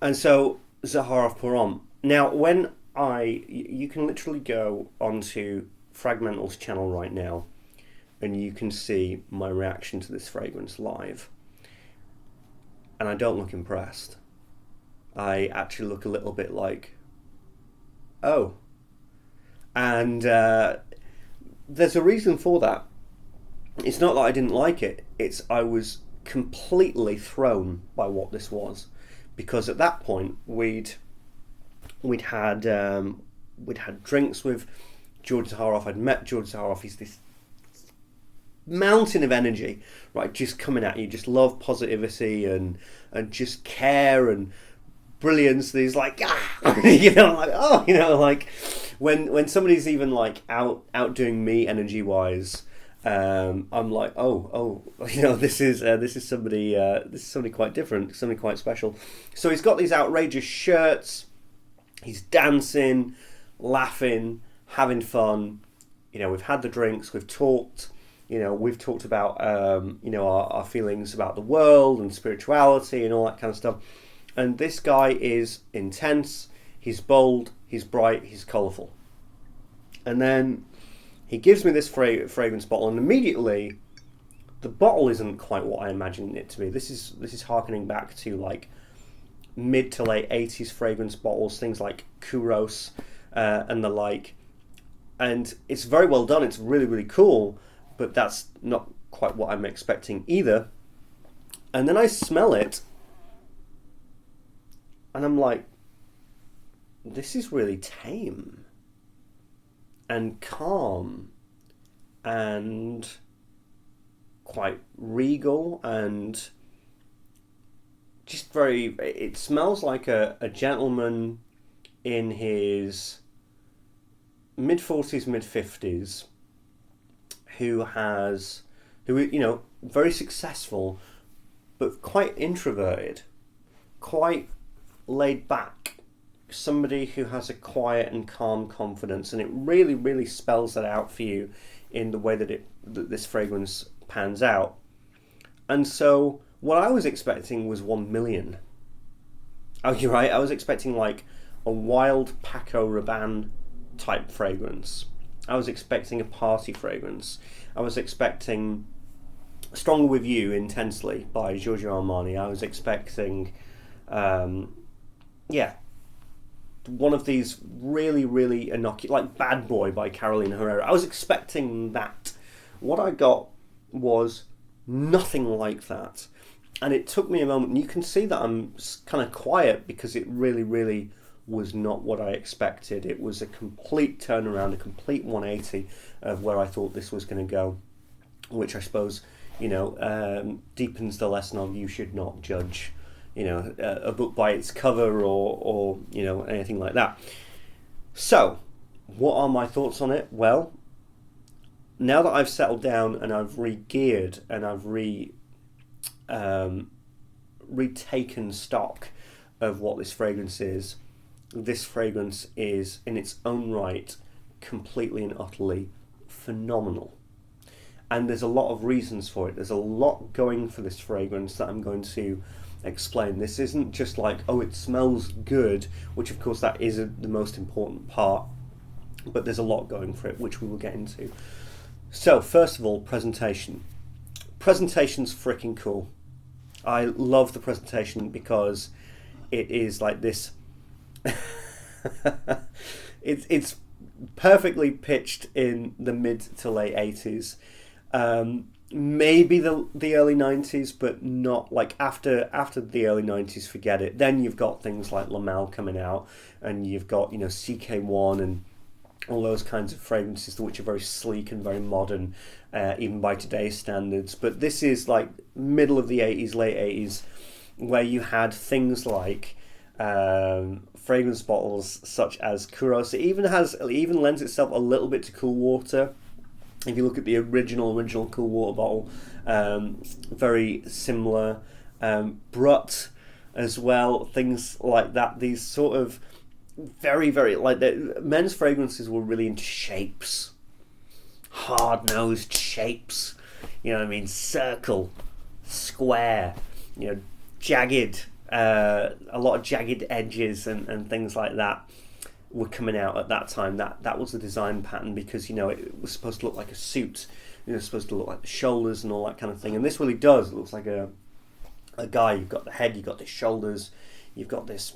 And so Zaharoff pour Homme. Now, you can literally go onto Fragmental's channel right now, and you can see my reaction to this fragrance live. And I don't look impressed. I actually look a little bit like, oh. And there's a reason for that. It's not that I didn't like it. I was completely thrown by what this was, because at that point we'd had drinks with George Zaharoff. I'd met George Zaharoff. He's this mountain of energy, right, just coming at you, just love, positivity, and just care and brilliance. He's like, like when somebody's even like outdoing me energy wise, I'm like, this is somebody quite different, somebody quite special. So he's got these outrageous shirts. He's dancing, laughing, having fun. We've had the drinks. We've talked. We've talked about our feelings about the world and spirituality and all that kind of stuff. And this guy is intense. He's bold. He's bright. He's colourful. And then he gives me this fragrance bottle, and immediately the bottle isn't quite what I imagined it to be. This is harkening back to like mid to late 80s fragrance bottles, things like Kuros and the like. And it's very well done. It's really, really cool, but that's not quite what I'm expecting either. And then I smell it, and I'm like, this is really tame and calm and quite regal, and just it smells like a gentleman in his mid-40s, mid-50s who very successful but quite introverted, quite laid back, somebody who has a quiet and calm confidence, and it really, really spells that out for you in the way that this fragrance pans out. And so what I was expecting was 1 million. Oh, you're right. I was expecting like a wild Paco Rabanne type fragrance. I was expecting a party fragrance. I was expecting Stronger With You Intensely by Giorgio Armani. I was expecting one of these really, really innocuous, like Bad Boy by Carolina Herrera. I was expecting that. What I got was nothing like that. And it took me a moment. And you can see that I'm kind of quiet because it really, really was not what I expected. It was a complete turnaround, a complete 180 of where I thought this was going to go, which I suppose, deepens the lesson of you should not judge a book by its cover or anything like that. So, what are my thoughts on it? Well, now that I've settled down and I've re-geared and I've retaken stock of what this fragrance is in its own right completely and utterly phenomenal. And there's a lot of reasons for it. There's a lot going for this fragrance that I'm going to explain. This isn't just like, oh, it smells good, which of course that is the most important part, but there's a lot going for it, which we will get into. So first of all, presentation. Presentation's freaking cool. I love the presentation because it is like this it's perfectly pitched in the mid to late 80s, maybe the early 90s, but not like after the early 90s, forget it. Then you've got things like Lamal coming out, and you've got CK1 and all those kinds of fragrances which are very sleek and very modern, even by today's standards. But this is like middle of the 80s, late 80s, where you had things like fragrance bottles such as Kuros. It even lends itself a little bit to cool water. If you look at the original cool water bottle, very similar. Brut as well, things like that. These sort of very, very, like, men's fragrances were really into shapes, hard-nosed shapes. You know what I mean? Circle, square, jagged, a lot of jagged edges and things like that were coming out at that time. That was the design pattern, because it was supposed to look like a suit. It's supposed to look like the shoulders and all that kind of thing. And this really does. It looks like a guy. You've got the head, you've got the shoulders, you've got this,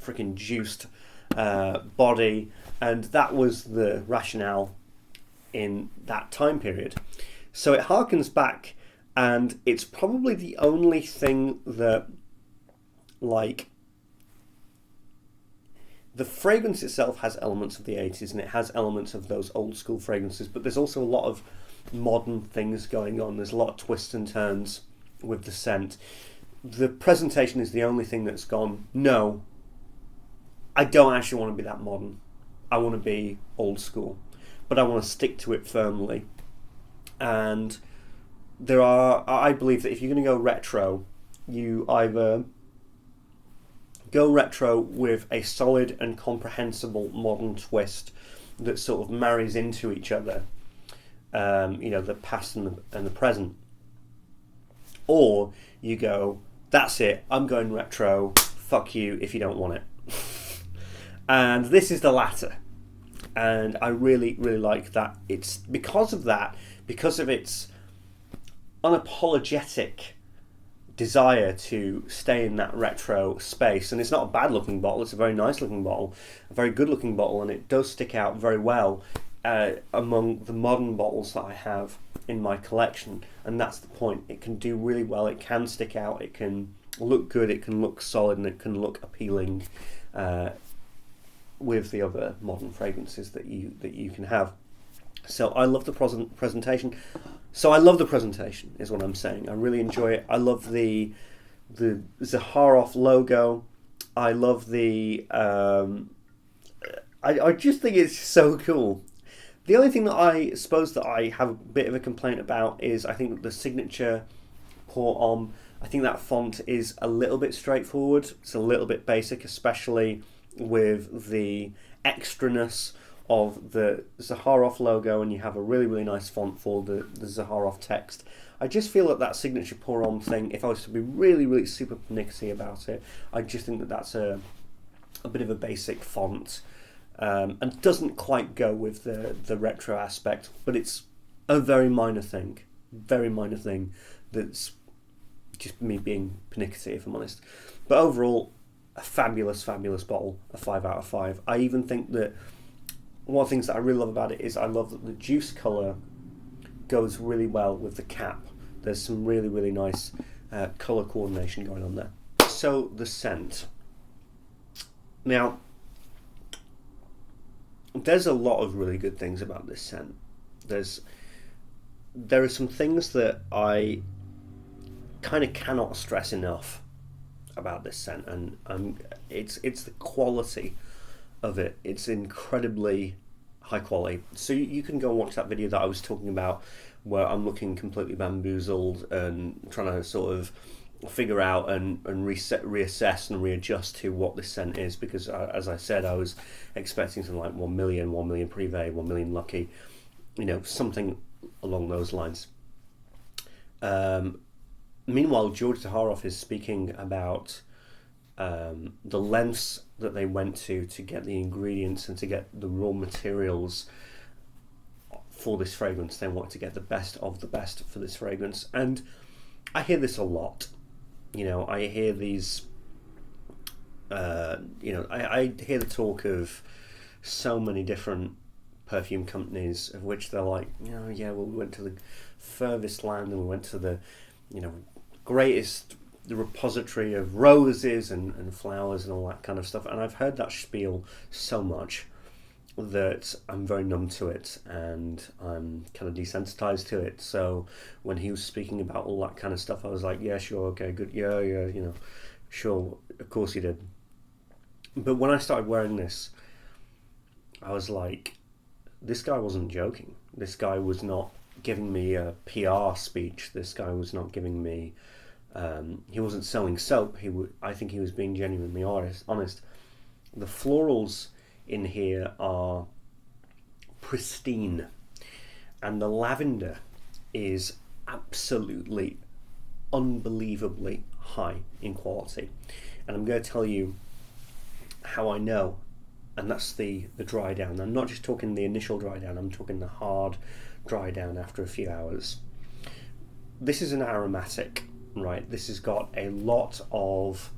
freaking juiced body, and that was the rationale in that time period. So it harkens back, and it's probably the only thing that, like, the fragrance itself has elements of the 80s, and it has elements of those old school fragrances, but there's also a lot of modern things going on. There's a lot of twists and turns with the scent. The presentation is the only thing that's gone, no, I don't actually want to be that modern. I want to be old school, but I want to stick to it firmly. And I believe that if you're going to go retro, you either go retro with a solid and comprehensible modern twist that sort of marries into each other, the past and the present, or you go, that's it, I'm going retro, fuck you if you don't want it. And this is the latter, and I really, really like that. It's because of its unapologetic desire to stay in that retro space. And it's not a bad looking bottle, it's a very nice looking bottle, a very good looking bottle, and it does stick out very well among the modern bottles that I have in my collection. And that's the point. It can do really well, it can stick out, it can look good, it can look solid, and it can look appealing with the other modern fragrances that you can have. So I love the presentation. So I love the presentation, is what I'm saying. I really enjoy it. I love the Zaharoff logo. I love the... I just think it's so cool. The only thing that I suppose that I have a bit of a complaint about is I think that the signature pour Homme, I think that font is a little bit straightforward. It's a little bit basic, especially with the extraness of the Zaharoff logo, and you have a really, really nice font for the Zaharoff text. I just feel that signature pour Homme thing, if I was to be really, really super pernickety about it, I just think that that's a bit of a basic font, and doesn't quite go with the retro aspect, but it's a very minor thing that's just me being pernickety, if I'm honest. But overall, a fabulous, fabulous bottle, a 5 out of 5. I even think that one of the things that I really love about it is I love that the juice colour goes really well with the cap. There's some really, really nice colour coordination going on there. So the scent. Now, there's a lot of really good things about this scent. There are some things that I kind of cannot stress enough about this scent, and it's the quality of it. It's incredibly high quality. So you can go and watch that video that I was talking about, where I'm looking completely bamboozled and trying to sort of figure out and reassess and readjust to what this scent is, because as I said, I was expecting something like 1 million Privé, 1 million Lucky, something along those lines. Meanwhile, George Zaharoff is speaking about the lengths that they went to get the ingredients and to get the raw materials for this fragrance. They wanted to get the best of the best for this fragrance, and I hear this a lot. I hear these. I hear the talk of so many different perfume companies, of which they're like, we went to the furthest land, and we went to the, greatest, the repository of roses and flowers and all that kind of stuff. And I've heard that spiel so much that I'm very numb to it, and I'm kind of desensitized to it. So when he was speaking about all that kind of stuff, I was like, yeah, sure, okay, good, yeah, sure, of course he did. But when I started wearing this, I was like, this guy wasn't joking. This guy was not giving me a PR speech. This guy was not giving me... he wasn't selling soap. I think he was being genuinely honest. The florals in here are pristine, and the lavender is absolutely unbelievably high in quality. And I'm going to tell you how I know, and that's the dry down. I'm not just talking the initial dry down, I'm talking the hard dry down after a few hours. This is an aromatic, right? This has got a lot of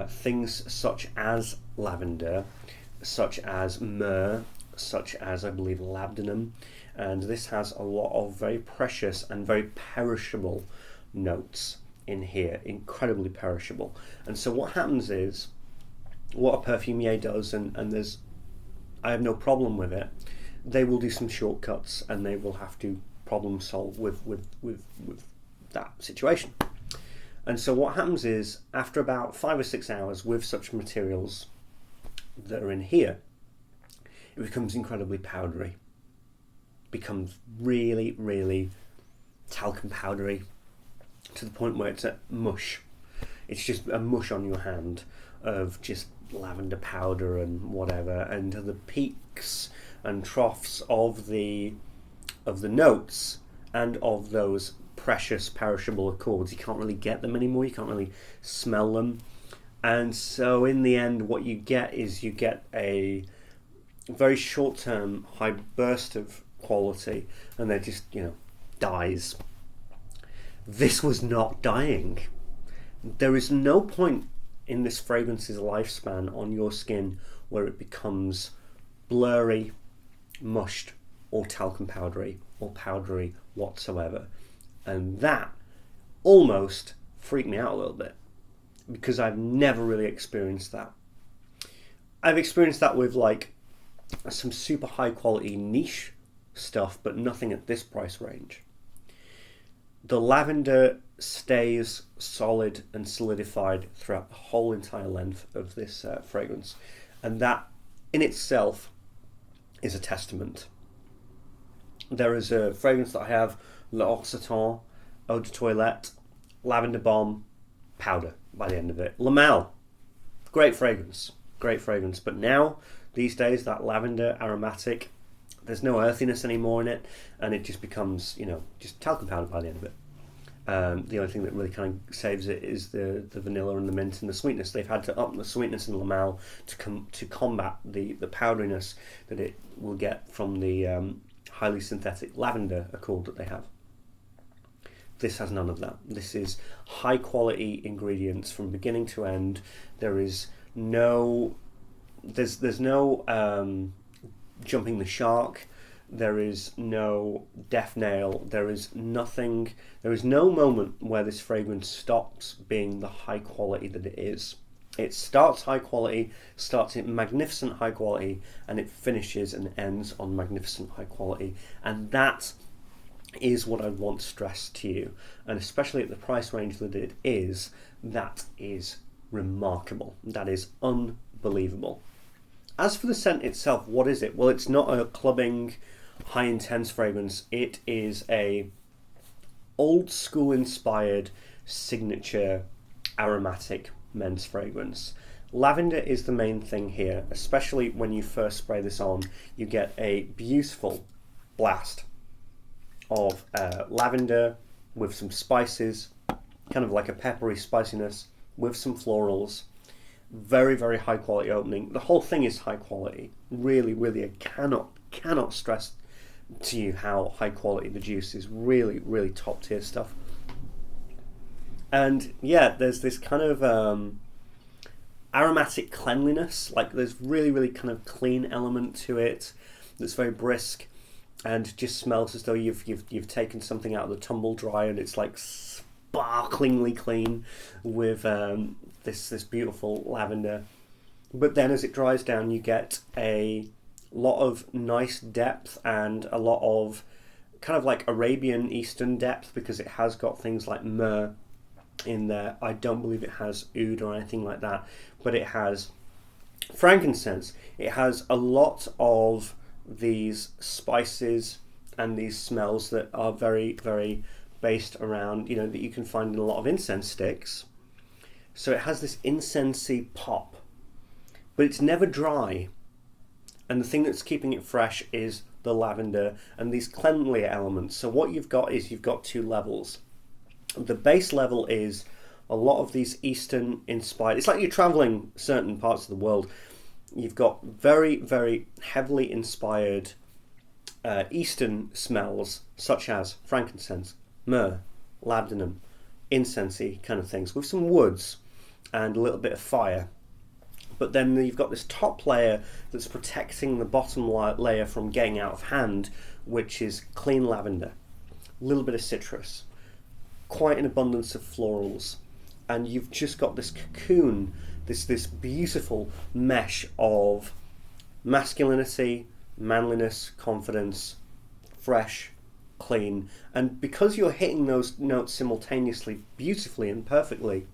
things such as lavender, such as myrrh, such as, I believe, labdanum, and this has a lot of very precious and very perishable notes in here, incredibly perishable. And so what happens is, what a perfumier does, and there's, I have no problem with it, they will do some shortcuts and they will have to problem solve with that situation. And so what happens is, after about 5 or 6 hours with such materials that are in here, it becomes incredibly powdery, becomes really, really talcum powdery, to the point where it's a mush. It's just a mush on your hand of just lavender powder and whatever, and the peaks and troughs of the notes and of those precious perishable accords, you can't really get them anymore, you can't really smell them. And so in the end, what you get is you get a very short-term high burst of quality, and they're just, dies. This was not dying. There is no point in this fragrance's lifespan on your skin where it becomes blurry, mushed, or talcum powdery, or powdery whatsoever. And that almost freaked me out a little bit, because I've never really experienced that. I've experienced that with like some super high quality niche stuff, but nothing at this price range. The lavender stays solid and solidified throughout the whole entire length of this fragrance, and that in itself is a testament. There is a fragrance that I have, L'Occitane Eau de Toilette, Lavender Bomb, powder by the end of it. Lamel, great fragrance, but now, these days, that lavender aromatic, there's no earthiness anymore in it, and it just becomes, just talcum powder by the end of it. The only thing that really kind of saves it is the vanilla and the mint and the sweetness. They've had to up the sweetness in Lamel to combat the powderiness that it will get from the highly synthetic lavender accord that they have. This has none of that. This is high quality ingredients from beginning to end. There's no jumping the shark. There is no death nail. There is nothing. There is no moment where this fragrance stops being the high quality that it is. It starts high quality, starts at magnificent high quality, and it finishes and ends on magnificent high quality. And that is what I want stressed to you. And especially at the price range that it is, that is remarkable. That is unbelievable. As for the scent itself, what is it? Well, it's not a clubbing, high intense fragrance. It is a old school inspired signature aromatic men's fragrance. Lavender is the main thing here, especially when you first spray this on. You get a beautiful blast of lavender with some spices, kind of like a peppery spiciness with some florals. Very, very high quality opening. The whole thing is high quality. Really, really, I cannot stress to you how high quality the juice is. Really, really top tier stuff. And yeah, there's this kind of aromatic cleanliness. Like there's really, really kind of clean element to it that's very brisk and just smells as though you've taken something out of the tumble dryer, and it's like sparklingly clean with this beautiful lavender. But then as it dries down, you get a lot of nice depth and a lot of kind of like Arabian Eastern depth, because it has got things like myrrh in there. I don't believe it has oud or anything like that, but it has frankincense. It has a lot of these spices and these smells that are very, very based around, that you can find in a lot of incense sticks. So it has this incensey pop, but it's never dry. And the thing that's keeping it fresh is the lavender and these cleanlier elements. So what you've got is you've got two levels. The base level is a lot of these Eastern inspired. It's like you're traveling certain parts of the world. You've got very, very heavily inspired Eastern smells, such as frankincense, myrrh, labdanum, incensey kind of things, with some woods and a little bit of fire. But then you've got this top layer that's protecting the bottom layer from getting out of hand, which is clean lavender, a little bit of citrus, quite an abundance of florals, and you've just got this cocoon, this beautiful mesh of masculinity, manliness, confidence, fresh, clean. And because you're hitting those notes simultaneously beautifully and perfectly,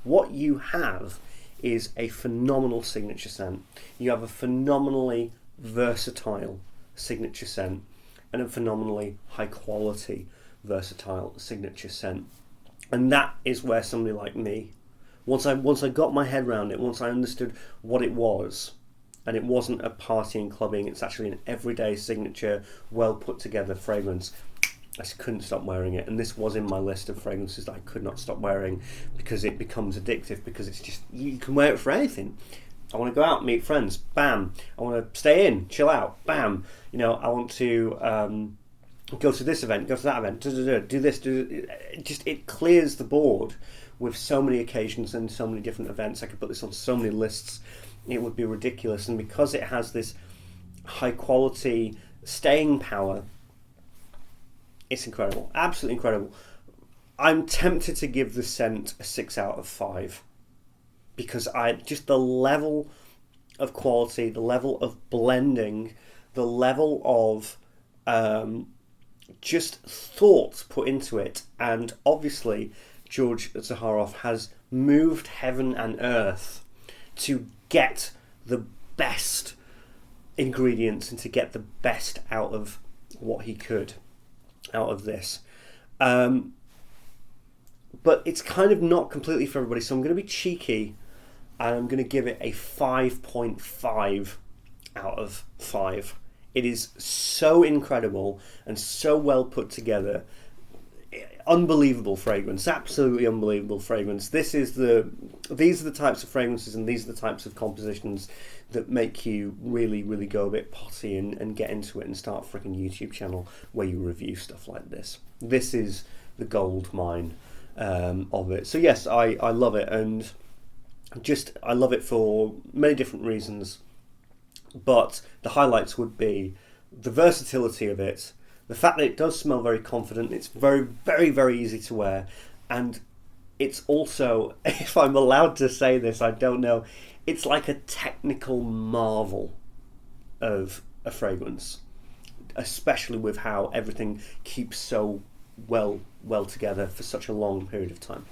what you have is a phenomenal signature scent. You have a phenomenally versatile signature scent and a phenomenally high quality versatile signature scent. And that is where somebody like me, once I got my head around it, once I understood what it was, and it wasn't a party and clubbing, it's actually an everyday signature, well put together fragrance, I just couldn't stop wearing it. And this was in my list of fragrances that I could not stop wearing, because it becomes addictive, because it's just, you can wear it for anything. I want to go out, meet friends, bam. I want to stay in, chill out, bam. I want to go to this event, go to that event, do this, it clears the board with so many occasions and so many different events. I could put this on so many lists, it would be ridiculous. And because it has this high quality staying power, it's incredible, absolutely incredible. I'm tempted to give the scent a 6 out of 5, because just the level of quality, the level of blending, the level of just thought put into it. And obviously George Zaharoff has moved heaven and earth to get the best ingredients and to get the best out of what he could out of this. But it's kind of not completely for everybody, so I'm going to be cheeky and I'm going to give it a 5.5 out of 5. It is so incredible and so well put together. Unbelievable fragrance, absolutely unbelievable fragrance. These are the types of fragrances and these are the types of compositions that make you really, really go a bit potty and get into it and start a freaking YouTube channel where you review stuff like this. This is the gold mine of it. So yes, I love it, and I love it for many different reasons. But the highlights would be the versatility of it, the fact that it does smell very confident, it's very, very, very easy to wear, and it's also, if I'm allowed to say this, I don't know, it's like a technical marvel of a fragrance, especially with how everything keeps so well together for such a long period of time.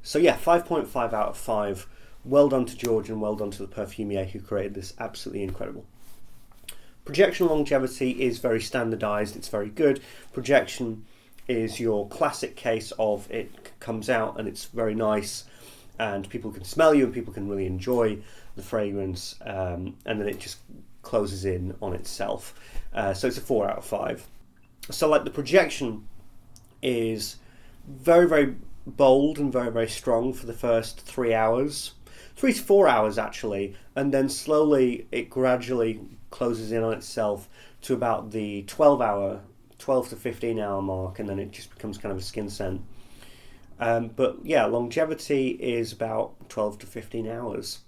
So yeah, 5.5 out of 5. Well done to George and well done to the perfumier who created this. Absolutely incredible. Projection longevity is very standardized. It's very good. Projection is your classic case of it comes out and it's very nice and people can smell you and people can really enjoy the fragrance, and then it just closes in on itself. So it's a 4 out of 5. So like the projection is very, very bold and very, very strong for the first 3 hours. 3 to 4 hours actually, and then slowly it gradually closes in on itself to about the 12 to 15 hour mark, and then it just becomes kind of a skin scent. But yeah, longevity is about 12 to 15 hours.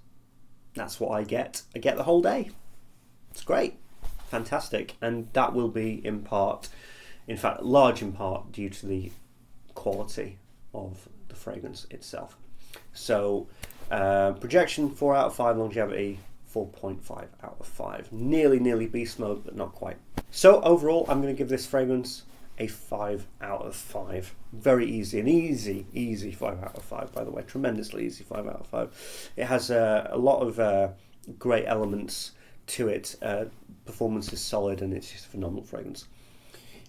That's what I get. I get the whole day. It's great, fantastic, and that will be in part, in fact, large in part, due to the quality of the fragrance itself. So projection 4 out of 5, longevity 4.5 out of 5. Nearly beast mode, but not quite. So overall, I'm going to give this fragrance a 5 out of 5. Very easy, an easy 5 out of 5, by the way. Tremendously easy 5 out of 5. It has a lot of great elements to it. Performance is solid, and it's just a phenomenal fragrance.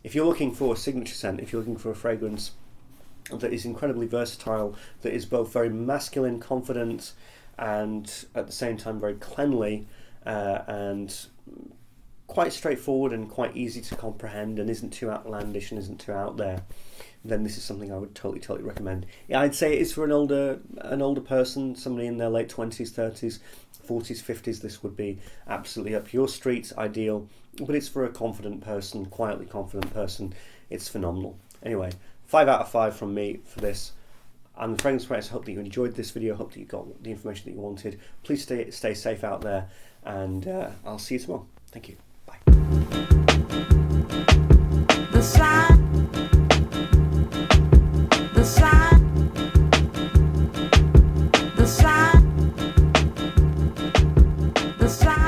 If you're looking for a signature scent, if you're looking for a fragrance that is incredibly versatile, that is both very masculine, confident, and at the same time very cleanly, and quite straightforward and quite easy to comprehend, and isn't too outlandish and isn't too out there, then this is something I would totally recommend. Yeah, I'd say it is for an older person, somebody in their late 20s, 30s, 40s, 50s. This would be absolutely up your street, ideal. But it's for a confident person, quietly confident person. It's phenomenal. Anyway, 5 out of 5 from me for this. I'm the Fragrance Express. I hope that you enjoyed this video. I hope that you got the information that you wanted. Please stay safe out there, and I'll see you tomorrow. Thank you. Bye. The sign, the sign, the sign, the sign.